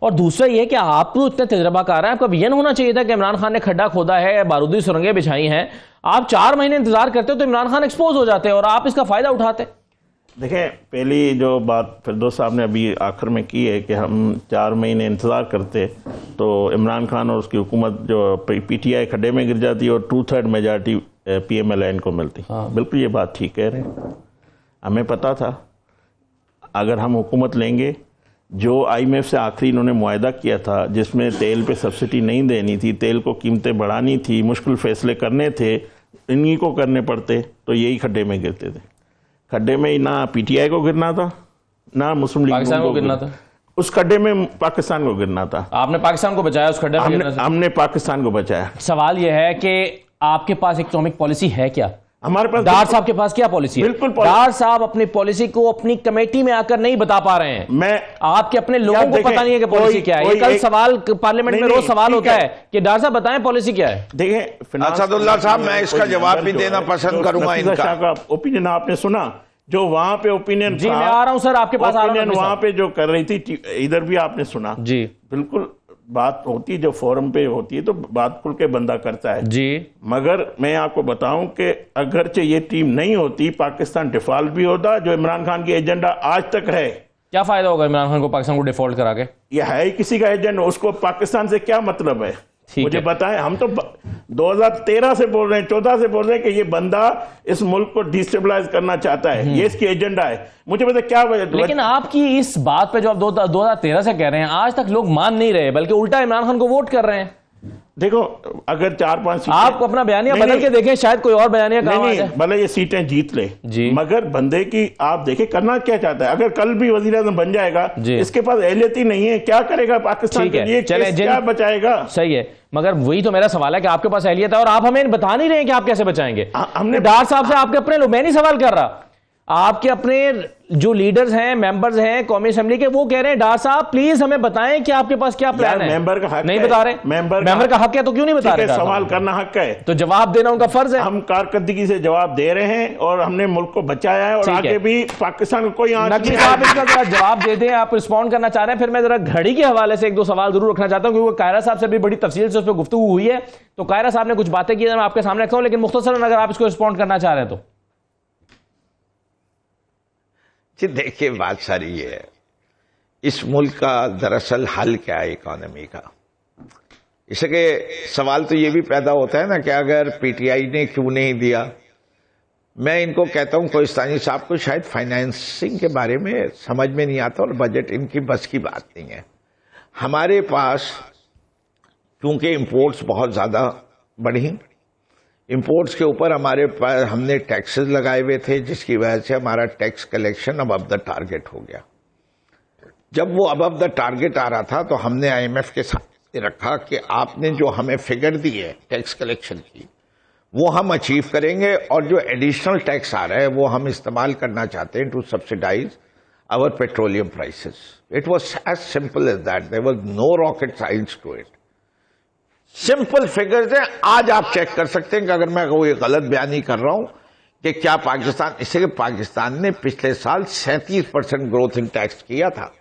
और दूसरा ये कि आप तो इतने तजर्बाकार हैं, आपका विजन होना चाहिए था कि इमरान खान ने खड्डा खोदा है, बारूदी सुरंगें बिछाई हैं, आप 4 महीने इंतजार करते तो इमरान खान एक्सपोज हो जाते और आप इसका फायदा उठाते। देखें, पहली जो बात फिरदौस साहब ने अभी आखिर में की है कि हम 4 महीने इंतज़ार करते तो इमरान खान और उसकी हुकूमत जो PTI खड्डे में गिर जाती और 2/3 मेजॉरिटी PMLN को मिलती। बिल्कुल ये बात ठीक कह रहे हैं। हमें पता था अगर हम हुकूमत लेंगे, जो IMF से आखिरी इन्होंने मुआहदा किया था जिसमें तेल पे सब्सिडी नहीं देनी थी, तेल को कीमतें बढ़ानी थी, मुश्किल फैसले करने थे, इन्हीं को करने पड़ते तो यही खड्डे में गिरते थे। खड्डे में ना PTI को गिरना था ना मुस्लिम लीग को गिरना था, उस खड्डे में पाकिस्तान को गिरना था। आपने पाकिस्तान को बचाया उस खड्डे में, हमने पाकिस्तान को बचाया। सवाल यह है कि आपके पास इकोनॉमिक पॉलिसी है क्या? हमारे पास डार साहब के पास क्या पॉलिसी है? बिल्कुल डार साहब अपनी पॉलिसी को अपनी कमेटी में आकर नहीं बता पा रहे हैं। मैं आपके अपने लोगों को पता नहीं है कि पॉलिसी क्या है। कल सवाल पार्लियामेंट में रोज सवाल होता है कि डार साहब बताएं पॉलिसी क्या है। देखें असदुल्ला साहब, मैं इसका जवाब भी देना पसंद करूंगा। इनका ओपिनियन आपने सुना, जो वहां पे ओपिनियन, जी मैं आ रहा हूं सर आपके पास, वहां पे जो कर रही थी इधर भी आपने सुना। जी बिल्कुल बात होती है, जो फोरम पे होती है तो बात खुल के बंदा करता है जी। मगर मैं आपको बताऊं कि अगरचे ये टीम नहीं होती, पाकिस्तान डिफॉल्ट भी होता, जो इमरान खान की एजेंडा आज तक है। क्या फायदा होगा इमरान खान को पाकिस्तान को डिफॉल्ट करा के? ये है ही किसी का एजेंडा, उसको पाकिस्तान से क्या मतलब है मुझे बताएं। हम तो 2013 से बोल रहे हैं, 14 से बोल रहे हैं कि ये बंदा इस मुल्क को डिस्टेबलाइज करना चाहता है, ये इसकी एजेंडा है। मुझे पता क्या वजह। लेकिन आपकी इस बात पे जो आप 2013 से कह रहे हैं, आज तक लोग मान नहीं रहे, बल्कि उल्टा इमरान खान को वोट कर रहे हैं। देखो अगर 4-5 आप अपना बयानिया बदल के देखें, शायद कोई और बयानिया काम आ जाए। भले ये सीटें जीत ले जी, मगर बंदे की आप देखें करना क्या चाहता है। अगर कल भी वजीर आज़म बन जाएगा, इसके पास अहलियत ही नहीं है, क्या करेगा पाकिस्तान के लिए, क्या बचाएगा? सही है, मगर वही तो मेरा सवाल है कि आपके पास अहलियत है और आप हमें बता नहीं रहे हैं कि आप कैसे बचाएंगे। हमने डार साहब से, आपके अपने लोग, मैं नहीं सवाल कर रहा, आपके अपने जो लीडर्स हैं, मेंबर्स हैं कौमी असेंबली के, वो कह रहे हैं डार साहब प्लीज हमें बताएं कि आपके पास क्या प्लान है। मेंबर का हक नहीं बता रहे। मेंबर का हक है तो क्यों नहीं बता रहे? सवाल करना हक है तो जवाब देना उनका फर्ज है। हम कारकर्दगी से जवाब दे रहे हैं और हमने मुल्क को बचाया है और आगे भी पाकिस्तान को कोई नकवी साहब इसका जरा जवाब दे दें, आप रिस्पॉन्ड करना चाह रहे हैं। फिर मैं जरा घड़ी के हवाले से एक दो सवाल जरूर रखना चाहता हूं, क्योंकि कायरा साहब से भी बड़ी तफसील से उस पर गुफ्तगू हुई है, तो कायरा साहब ने कुछ बातें की, मैं आपके सामने रखता हूं, लेकिन मुख्तसरन अगर आप इसको रिस्पॉन्ड करना चाह रहे हैं तो। जी देखिए, बात सारी ये है, इस मुल्क का दरअसल हल क्या है इकोनॉमी का। इसके सवाल तो ये भी पैदा होता है ना कि अगर पीटीआई ने क्यों नहीं दिया। मैं इनको कहता हूं, कोहिस्तानी साहब को शायद फाइनेंसिंग के बारे में समझ में नहीं आता और बजट इनकी बस की बात नहीं है। हमारे पास क्योंकि इंपोर्ट्स बहुत ज्यादा बढ़ी, इंपोर्ट्स के ऊपर हमारे पास हमने टैक्सेस लगाए हुए थे, जिसकी वजह से हमारा tax collection above the target हो गया। जब वो अबव द टारगेट आ रहा था तो हमने आईएमएफ के साथ रखा कि आपने जो हमें फिगर दी है टैक्स कलेक्शन की, वो हम अचीव करेंगे और जो एडिशनल टैक्स आ रहा है वो हम इस्तेमाल करना चाहते हैं to subsidise our petroleum prices. It was as simple as that, there was no rocket science to it. Simple figures हैं, आज आप चेक कर सकते हैं कि अगर मैं कोई गलत बयान नहीं कर रहा हूं कि क्या पाकिस्तान, इससे पाकिस्तान ने पिछले साल 37% ग्रोथ इन टैक्स किया था।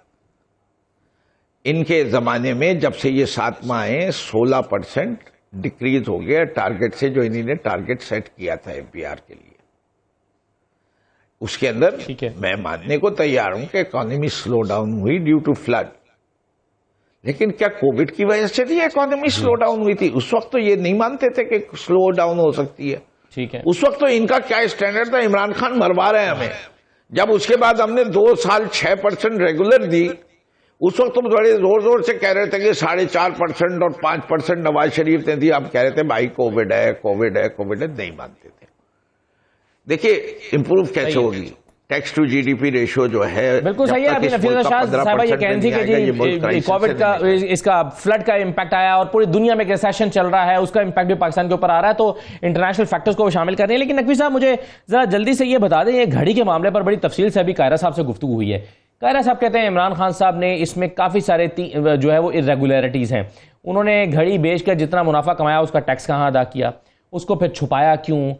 इनके जमाने में जब से ये 7 माह आए 16% डिक्रीज हो गया टारगेट से, जो इन्होंने टारगेट सेट किया था एमपीआर के लिए। उसके अंदर मैं मानने को तैयार हूं कि इकोनॉमी स्लो डाउन हुई ड्यू टू फ्लड, लेकिन क्या कोविड की वजह से भी इकोनॉमी स्लो डाउन हुई थी? उस वक्त तो ये नहीं मानते थे कि स्लो डाउन हो सकती है। ठीक है, उस वक्त तो इनका क्या स्टैंडर्ड था, इमरान खान मरवा रहे हैं हमें। जब उसके बाद हमने 2 साल 6% रेगुलर दी, उस वक्त तो बड़े जोर जोर से कह रहे थे कि 4.5% और 5% नवाज शरीफ ने दी। आप कह रहे थे भाई कोविड है, कोविड है, कोविड है, नहीं मानते थे। देखिए इंप्रूव कैसे होगी टैक्स टू जीडीपी रेशियो जो है, बिल्कुल सही है। अभी नफीसा शाह साहबा ये कह रही थी कि जी कोविड का, इसका फ्लड का इंपैक्ट आया और पूरी दुनिया में रिसेशन चल रहा है, उसका इंपैक्ट भी पाकिस्तान के ऊपर आ रहा है, तो इंटरनेशनल फैक्टर्स को शामिल कर रहे हैं। लेकिन नकवी साहब मुझे जरा जल्दी से ये बता दें, ये घड़ी के मामले पर बड़ी तफसील से अभी कायरा साहब से गुफ्तगू हुई है। कायरा साहब कहते हैं इमरान खान साहब ने इसमें काफी सारे जो है वो इरेगुलरिटीज हैं। उन्होंने घड़ी बेचकर जितना मुनाफा कमाया उसका टैक्स कहाँ अदा किया, उसको फिर छुपाया क्यों?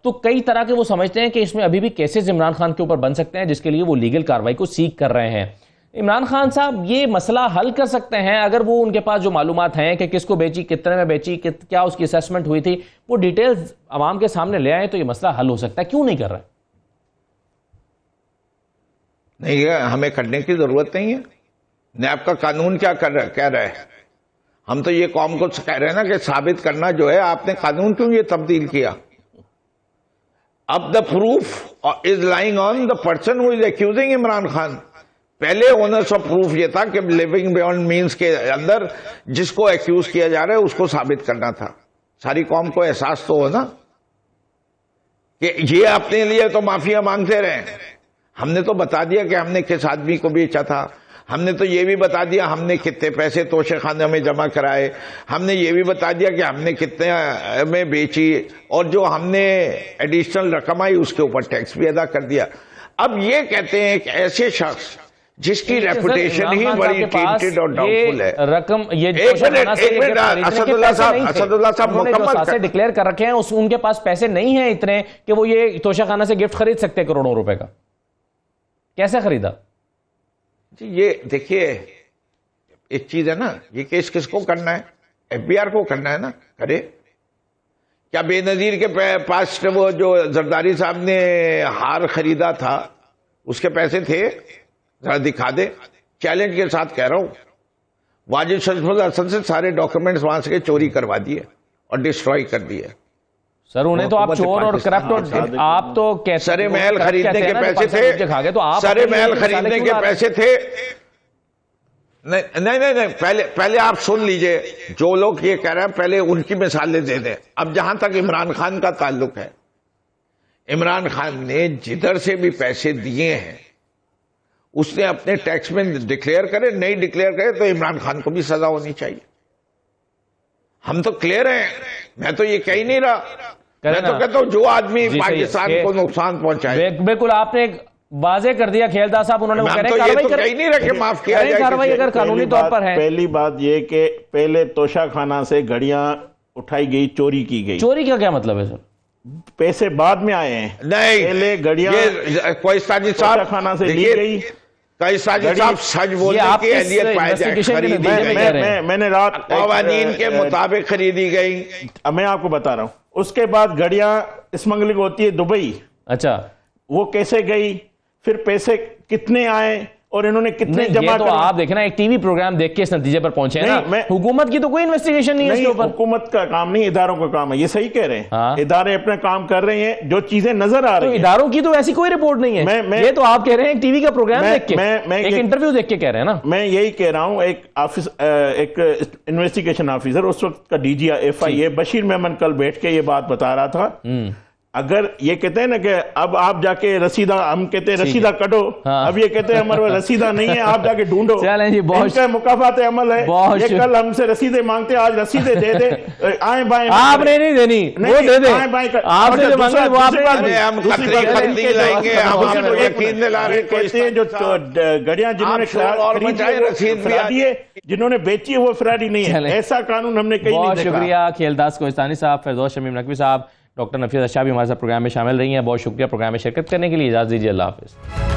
तो कई तरह के वो समझते हैं कि इसमें अभी भी केसेस इमरान खान के ऊपर बन सकते हैं, जिसके लिए वो लीगल कार्रवाई को सीख कर रहे हैं। इमरान खान साहब ये मसला हल कर सकते हैं अगर वो, उनके पास जो मालूमात हैं कि किसको बेची, कितने में बेची, क्या उसकी असेसमेंट हुई थी, वो डिटेल्स आवाम के सामने ले आए तो ये मसला हल हो सकता है। क्यों नहीं कर रहा है? नहीं, हमें करने की जरूरत नहीं है। नैब का कानून क्या कह रहा है? हम तो ये कौम को कह रहे हैं ना कि साबित करना जो है, आपने कानून क्यों ये तब्दील किया? अब the proof is lying on the person who is accusing Imran Khan. पहले ओनर्स ऑफ प्रूफ ये था कि लिविंग बियॉन्ड मींस के अंदर जिसको एक्यूज किया जा रहा है उसको साबित करना था। सारी कौम को एहसास तो हो ना कि ये अपने लिए तो माफिया मांगते रहे। हमने तो बता दिया कि हमने किस आदमी को बेचा था, हमने तो ये भी बता दिया हमने कितने पैसे तोशे खाने में जमा कराए, हमने ये भी बता दिया कि हमने कितने में बेची, और जो हमने एडिशनल रकम आई उसके ऊपर टैक्स भी अदा कर दिया। अब ये कहते हैं कि ऐसे शख्स जिसकी रेपुटेशन ही बड़ी टेंटेड और डाउटफुल है, रकम ये एक मिनट असदुल्लाह साहब मुकम्मल डिक्लेयर कर रखे हैं, उनके पास पैसे नहीं है इतने कि वो ये तोशाखाना से गिफ्ट खरीद सकते करोड़ों रुपए का। कैसे खरीदा? जी ये देखिए, एक चीज है ना, ये केस किसको करना है? एफबीआर को करना है ना, करे। क्या बेनजीर के पास वो जो जरदारी साहब ने हार खरीदा था उसके पैसे थे? जरा दिखा दे, चैलेंज के साथ कह रहा हूं। वाजिद शरीफ हसन से सारे डॉक्यूमेंट्स वहां से चोरी करवा दिए और डिस्ट्रॉय कर दिए। सर उन्हें तो आप चोर और करप्ट और आप तो कहते सरे महल खरीदने के पैसे थे, तो आप सरे महल खरीदने के पैसे थे। नहीं, पहले आप सुन लीजिए, जो लोग ये कह रहे हैं पहले उनकी मिसालें दे दें। अब जहां तक इमरान खान का ताल्लुक है, इमरान खान ने जिधर से भी पैसे दिए हैं उसने अपने टैक्स में डिक्लेयर करे, नहीं डिक्लेयर करे तो इमरान खान को भी सजा होनी चाहिए। हम तो क्लियर हैं, मैं तो ये कह ही नहीं रहा। मैं तो कहता हूं जो आदमी पाकिस्तान को नुकसान पहुंचाए, बिल्कुल आपने एक वाजे कर दिया खेलदार साहब, उन्होंने वो तो ये तो कहीं नहीं रखे माफ किया जाए कार्रवाई अगर कानूनी तौर पर है। पहली बात ये कि पहले तोशा खाना से घड़ियां उठाई गई, चोरी की गई। चोरी का क्या मतलब है सर? पैसे बाद में आए हैं, नहीं पहले घड़ियां कोइस्तानी साहब खाना से ली गई। कोइस्तानी साहब सच बोलने की अहलियत पाई जाए, मैंने रात कवानीन के मुताबिक खरीदी गई। मैं आपको बता रहा हूं, उसके बाद घड़ियां स्मगलिंग होती है दुबई। अच्छा, वो कैसे गई, फिर पैसे कितने आए और इन्होंने कितने जमा तो आप देखना एक टीवी प्रोग्राम देख के इस नतीजे पर पहुंचे हैं ना। हुकूमत की तो कोई इन्वेस्टिगेशन नहीं है इसके ऊपर। हुकूमत का काम नहीं, इदारों का काम है। ये सही कह रहे हैं। हाँ। इदारे अपना काम कर रहे हैं, जो चीजें नजर आ रही हैं। इदारों की तो ऐसी कोई रिपोर्ट नहीं है। ये तो आप कह रहे हैं टीवी का प्रोग्राम देख के, एक इंटरव्यू देख के कह रहे हैं ना। मैं यही कह रहा हूं, एक इन्वेस्टिगेशन ऑफिसर उस वक्त का डीजी FIA बशीर मेमन कल बैठ के ये बात बता रहा था। अगर ये कहते हैं ना कि अब आप जाके रसीदा, हम कहते हैं रसीदा कटो, अब ये कहते हैं हमारे रसीदा नहीं है, आप जाके ढूंढो। चलें जी, बहुत मुकाफात अमल है। ये कल हमसे रसीदे मांगते, आज रसीदे दे दे। आए बाएं आपने नहीं देनी, वो दे दे। आपसे जो मांगे वो आपने जो घड़ियां जिन्होंने बेची है वो फरारी नहीं है। ऐसा कानून हमने कहीं नहीं देखा। शुक्रिया खेलदास कोहिस्तानी साहब, फिरदौस शमीम नकवी साहब, डॉक्टर नफीस अच्छा भी हमारे साथ प्रोग्राम में शामिल रही हैं। बहुत शुक्रिया प्रोग्राम में शिरकत करने के लिए। इजाज़त दीजिए, अल्लाह हाफ़िज़।